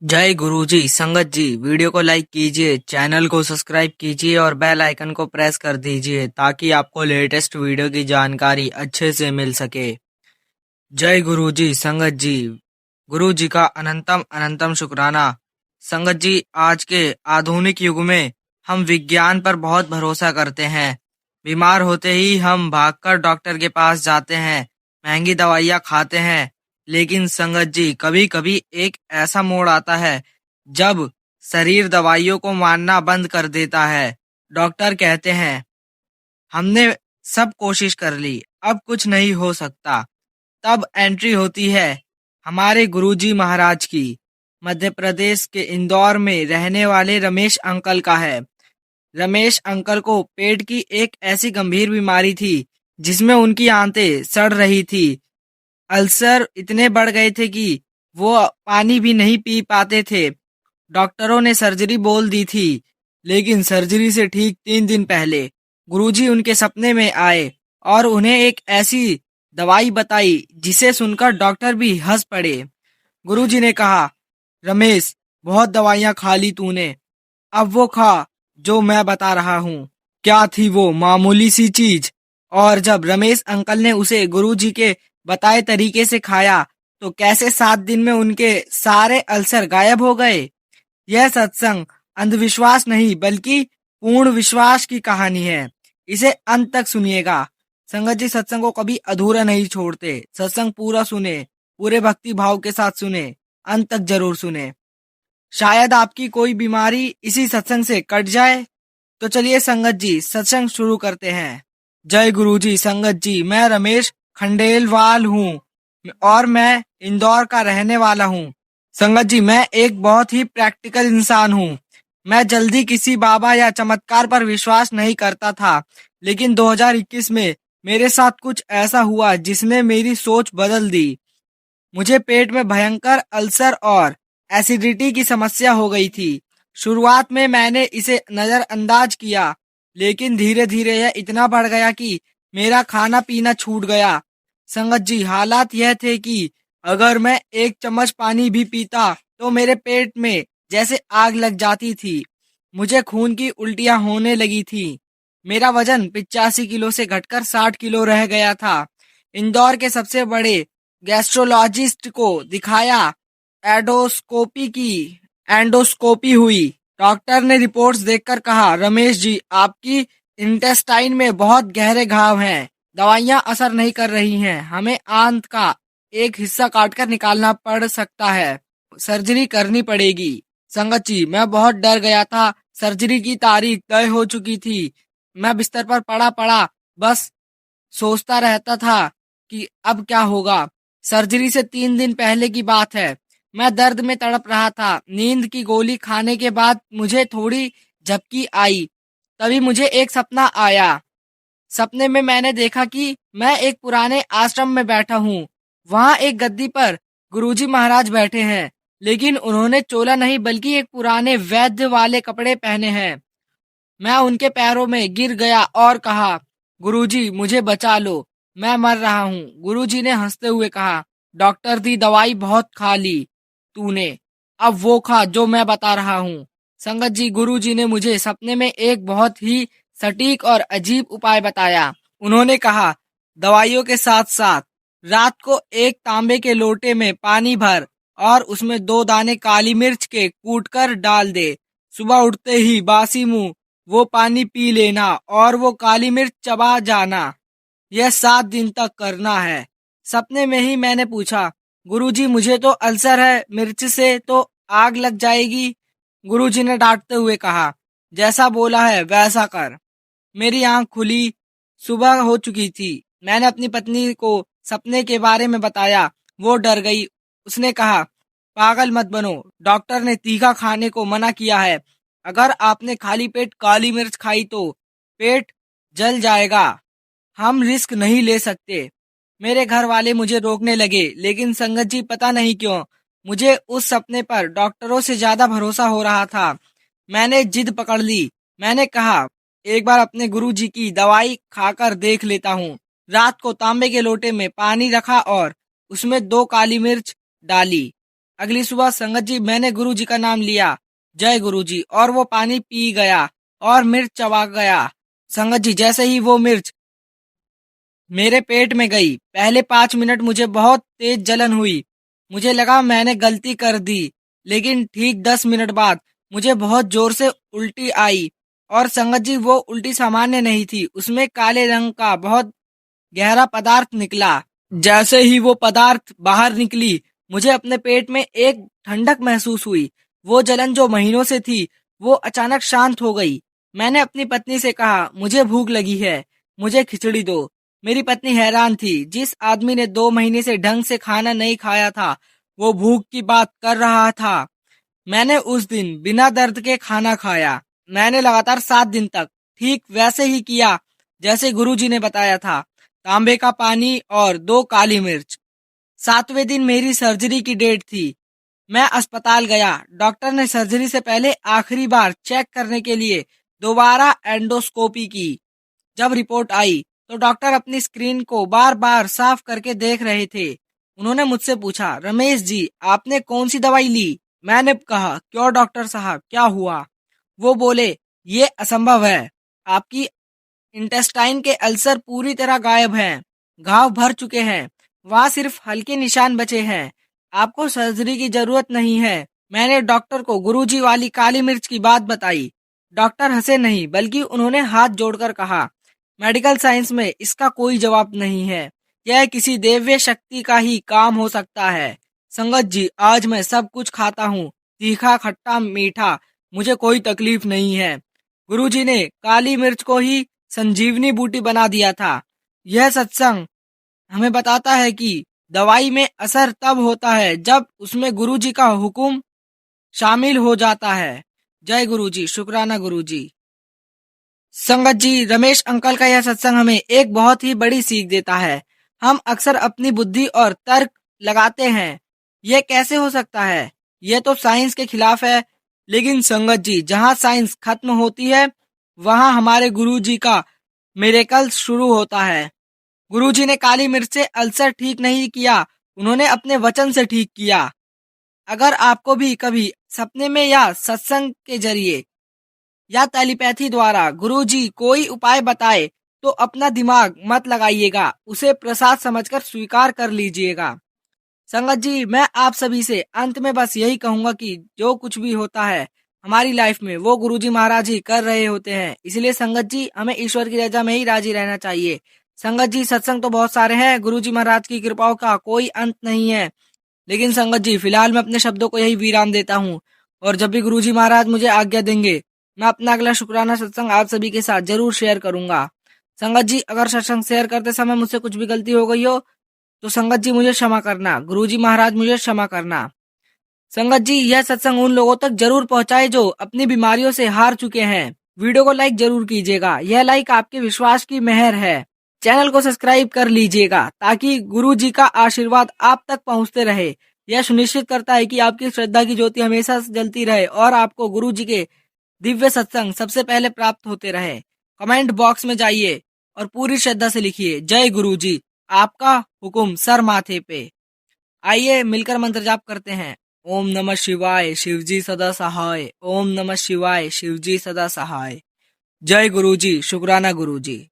जय गुरुजी। संगत जी, वीडियो को लाइक कीजिए, चैनल को सब्सक्राइब कीजिए और बेल आइकन को प्रेस कर दीजिए ताकि आपको लेटेस्ट वीडियो की जानकारी अच्छे से मिल सके। जय गुरुजी। संगत जी, गुरुजी का अनंतम अनंतम शुक्राना। संगत जी, आज के आधुनिक युग में हम विज्ञान पर बहुत भरोसा करते हैं। बीमार होते ही हम भागकर डॉक्टर के पास जाते हैं, महंगी दवाइयाँ खाते हैं। लेकिन संगत जी, कभी कभी एक ऐसा मोड़ आता है जब शरीर दवाइयों को मानना बंद कर देता है। डॉक्टर कहते हैं हमने सब कोशिश कर ली, अब कुछ नहीं हो सकता। तब एंट्री होती है हमारे गुरुजी महाराज की। मध्य प्रदेश के इंदौर में रहने वाले रमेश अंकल का है। रमेश अंकल को पेट की एक ऐसी गंभीर बीमारी थी जिसमें उनकी आंतें सड़ रही थी। अल्सर इतने बढ़ गए थे कि वो पानी भी नहीं पी पाते थे। डॉक्टरों ने सर्जरी बोल दी थी, लेकिन सर्जरी से ठीक 3 दिन पहले गुरुजी उनके सपने में आए और उन्हें एक ऐसी दवाई बताई जिसे सुनकर डॉक्टर भी हंस पड़े। गुरुजी ने कहा, रमेश, बहुत दवाइयां खा ली तूने, अब वो खा जो मैं बता रहा हूँ। क्या थी वो मामूली सी चीज? और जब रमेश अंकल ने उसे गुरुजी के बताए तरीके से खाया तो कैसे 7 दिन में उनके सारे अल्सर गायब हो गए। यह सत्संग अंधविश्वास नहीं बल्कि पूर्ण विश्वास की कहानी है। इसे अंत तक सुनिएगा। संगत जी, सत्संग को कभी अधूरा नहीं छोड़ते। सत्संग पूरा सुने, पूरे भक्ति भाव के साथ सुने, अंत तक जरूर सुने। शायद आपकी कोई बीमारी इसी सत्संग से कट जाए। तो चलिए संगत जी, सत्संग शुरू करते हैं। जय गुरु जी। संगत जी, मैं रमेश खंडेलवाल हूँ और मैं इंदौर का रहने वाला हूँ। संगत जी, मैं एक बहुत ही प्रैक्टिकल इंसान हूँ। मैं जल्दी किसी बाबा या चमत्कार पर विश्वास नहीं करता था, लेकिन 2021 में मेरे साथ कुछ ऐसा हुआ जिसने मेरी सोच बदल दी। मुझे पेट में भयंकर अल्सर और एसिडिटी की समस्या हो गई थी। शुरुआत में मैंने इसे नजरअंदाज किया, लेकिन धीरे धीरे यह इतना बढ़ गया कि मेरा खाना पीना छूट गया। संगत जी, हालात यह थे कि अगर मैं एक चम्मच पानी भी पीता तो मेरे पेट में जैसे आग लग जाती थी। मुझे खून की उल्टियां होने लगी थी। मेरा वजन 85 किलो से घटकर 60 किलो रह गया था। इंदौर के सबसे बड़े गैस्ट्रोलॉजिस्ट को दिखाया। एडोस्कोपी की एंडोस्कोपी हुई। डॉक्टर ने रिपोर्ट्स देखकर कहा, रमेश जी, आपकी इंटेस्टाइन में बहुत गहरे घाव हैं। दवाइयां असर नहीं कर रही हैं। हमें आंत का एक हिस्सा काटकर निकालना पड़ सकता है। सर्जरी करनी पड़ेगी। संगत जी, मैं बहुत डर गया था। सर्जरी की तारीख तय हो चुकी थी। मैं बिस्तर पर पड़ा पड़ा बस सोचता रहता था कि अब क्या होगा। सर्जरी से 3 दिन पहले की बात है। मैं दर्द में तड़प रहा था। नींद की गोली खाने के बाद मुझे थोड़ी झपकी आई। तभी मुझे एक सपना आया। सपने में मैंने देखा कि मैं एक पुराने आश्रम में बैठा हूँ। वहाँ एक गद्दी पर गुरुजी महाराज बैठे हैं, लेकिन उन्होंने चोला नहीं बल्कि एक पुराने वैद्य वाले कपड़े पहने हैं। मैं उनके पैरों में गिर गया और कहा, गुरुजी, मुझे बचा लो, मैं मर रहा हूँ। गुरुजी ने हंसते हुए कहा, डॉक्टर दी दवाई बहुत खा ली तूने, अब वो खा जो मैं बता रहा हूँ। संगत जी, गुरुजी ने मुझे सपने में एक बहुत ही सटीक और अजीब उपाय बताया। उन्होंने कहा, दवाइयों के साथ साथ रात को एक तांबे के लोटे में पानी भर और उसमें 2 दाने काली मिर्च के कूटकर डाल दे। सुबह उठते ही बासी मुंह वो पानी पी लेना और वो काली मिर्च चबा जाना। यह 7 दिन तक करना है। सपने में ही मैंने पूछा, गुरुजी, मुझे तो अल्सर है, मिर्च से तो आग लग जाएगी। गुरुजी ने डांटते हुए कहा, जैसा बोला है वैसा कर। मेरी आंख खुली। सुबह हो चुकी थी। मैंने अपनी पत्नी को सपने के बारे में बताया। वो डर गई। उसने कहा, पागल मत बनो, डॉक्टर ने तीखा खाने को मना किया है। अगर आपने खाली पेट काली मिर्च खाई तो पेट जल जाएगा। हम रिस्क नहीं ले सकते। मेरे घर वाले मुझे रोकने लगे, लेकिन संगत जी, पता नहीं क्यों मुझे उस सपने पर डॉक्टरों से ज्यादा भरोसा हो रहा था। मैंने जिद पकड़ ली। मैंने कहा, एक बार अपने गुरुजी की दवाई खाकर देख लेता हूँ। रात को तांबे के लोटे में पानी रखा और उसमें 2 काली मिर्च डाली। अगली सुबह संगत जी मैंने गुरु जी का नाम लिया, जय गुरु जी, और वो पानी पी गया और मिर्च चबा गया। संगत जी जैसे ही वो मिर्च मेरे पेट में गई, पहले 5 मिनट मुझे बहुत तेज जलन हुई। मुझे लगा मैंने गलती कर दी, लेकिन ठीक 10 मिनट बाद मुझे बहुत जोर से उल्टी आई। और संगत जी वो उल्टी सामान्य नहीं थी, उसमें काले रंग का बहुत गहरा पदार्थ निकला। जैसे ही वो पदार्थ बाहर निकली, मुझे अपने पेट में एक ठंडक महसूस हुई। वो जलन जो महीनों से थी, वो अचानक शांत हो गई। मैंने अपनी पत्नी से कहा, मुझे भूख लगी है, मुझे खिचड़ी दो। मेरी पत्नी हैरान थी, जिस आदमी ने 2 महीने से ढंग से खाना नहीं खाया था, वो भूख की बात कर रहा था। मैंने उस दिन बिना दर्द के खाना खाया। मैंने लगातार 7 दिन तक ठीक वैसे ही किया जैसे गुरुजी ने बताया था, तांबे का पानी और 2 काली मिर्च। 7वें दिन मेरी सर्जरी की डेट थी। मैं अस्पताल गया। डॉक्टर ने सर्जरी से पहले आखिरी बार चेक करने के लिए दोबारा एंडोस्कोपी की। जब रिपोर्ट आई तो डॉक्टर अपनी स्क्रीन को बार बार साफ करके देख रहे थे। उन्होंने मुझसे पूछा, रमेश जी आपने कौन सी दवाई ली? मैंने कहा, क्यों डॉक्टर साहब, क्या हुआ? वो बोले, ये असंभव है, आपकी इंटेस्टाइन के अल्सर पूरी तरह गायब हैं, घाव भर चुके हैं, वहां सिर्फ हल्के निशान बचे हैं, आपको सर्जरी की जरूरत नहीं है। मैंने डॉक्टर को गुरुजी वाली काली मिर्च की बात बताई। डॉक्टर हंसे नहीं, बल्कि उन्होंने हाथ जोड़कर कहा, मेडिकल साइंस में इसका कोई जवाब नहीं है, यह किसी दिव्य शक्ति का ही काम हो सकता है। संगत जी आज मैं सब कुछ खाता हूँ, तीखा खट्टा मीठा, मुझे कोई तकलीफ नहीं है। गुरुजी ने काली मिर्च को ही संजीवनी बूटी बना दिया था। यह सत्संग हमें बताता है कि दवाई में असर तब होता है जब उसमें गुरुजी का हुक्म शामिल हो जाता है। जय गुरुजी, शुक्राना गुरुजी। संगत जी रमेश अंकल का यह सत्संग हमें एक बहुत ही बड़ी सीख देता है। हम अक्सर अपनी बुद्धि और तर्क लगाते हैं, यह कैसे हो सकता है, यह तो साइंस के खिलाफ है। लेकिन संगत जी जहाँ साइंस खत्म होती है, वहाँ हमारे गुरुजी का मिरेकल शुरू होता है। गुरुजी ने काली मिर्च से अल्सर ठीक नहीं किया, उन्होंने अपने वचन से ठीक किया। अगर आपको भी कभी सपने में या सत्संग के जरिए या टेलीपैथी द्वारा गुरुजी कोई उपाय बताए, तो अपना दिमाग मत लगाइएगा, उसे प्रसाद समझकर स्वीकार कर लीजिएगा। संगत जी मैं आप सभी से अंत में बस यही कहूंगा कि जो कुछ भी होता है हमारी लाइफ में, वो गुरुजी महाराज ही कर रहे होते हैं। इसलिए संगत जी हमें ईश्वर की रजा में ही राजी रहना चाहिए। संगत जी सत्संग तो बहुत सारे हैं, गुरुजी महाराज की कृपाओं का कोई अंत नहीं है। लेकिन संगत जी फिलहाल मैं अपने शब्दों को यही विराम देता हूँ, और जब भी गुरुजी महाराज मुझे आज्ञा देंगे, मैं अपना अगला शुक्राना सत्संग आप सभी के साथ जरूर शेयर करूंगा। संगत जी अगर सत्संग शेयर करते समय मुझसे कुछ भी गलती हो गई हो, तो संगत जी मुझे क्षमा करना, गुरुजी महाराज मुझे क्षमा करना। संगत जी यह सत्संग उन लोगों तक जरूर पहुंचाए जो अपनी बीमारियों से हार चुके हैं। वीडियो को लाइक जरूर कीजिएगा, यह लाइक आपके विश्वास की मेहर है। चैनल को सब्सक्राइब कर लीजिएगा ताकि गुरु जी का आशीर्वाद आप तक पहुंचते रहे। यह सुनिश्चित करता है कि आपकी श्रद्धा की ज्योति हमेशा जलती रहे और आपको गुरु जी के दिव्य सत्संग सबसे पहले प्राप्त होते रहे। कमेंट बॉक्स में जाइए और पूरी श्रद्धा से लिखिए, जय गुरु जी, आपका हुक्म सर माथे पे। आइए मिलकर मंत्र जाप करते हैं। ओम नमः शिवाय, शिवजी सदा सहाय। ओम नमः शिवाय, शिवजी सदा सहाय। जय गुरु जी, शुक्राना गुरु जी।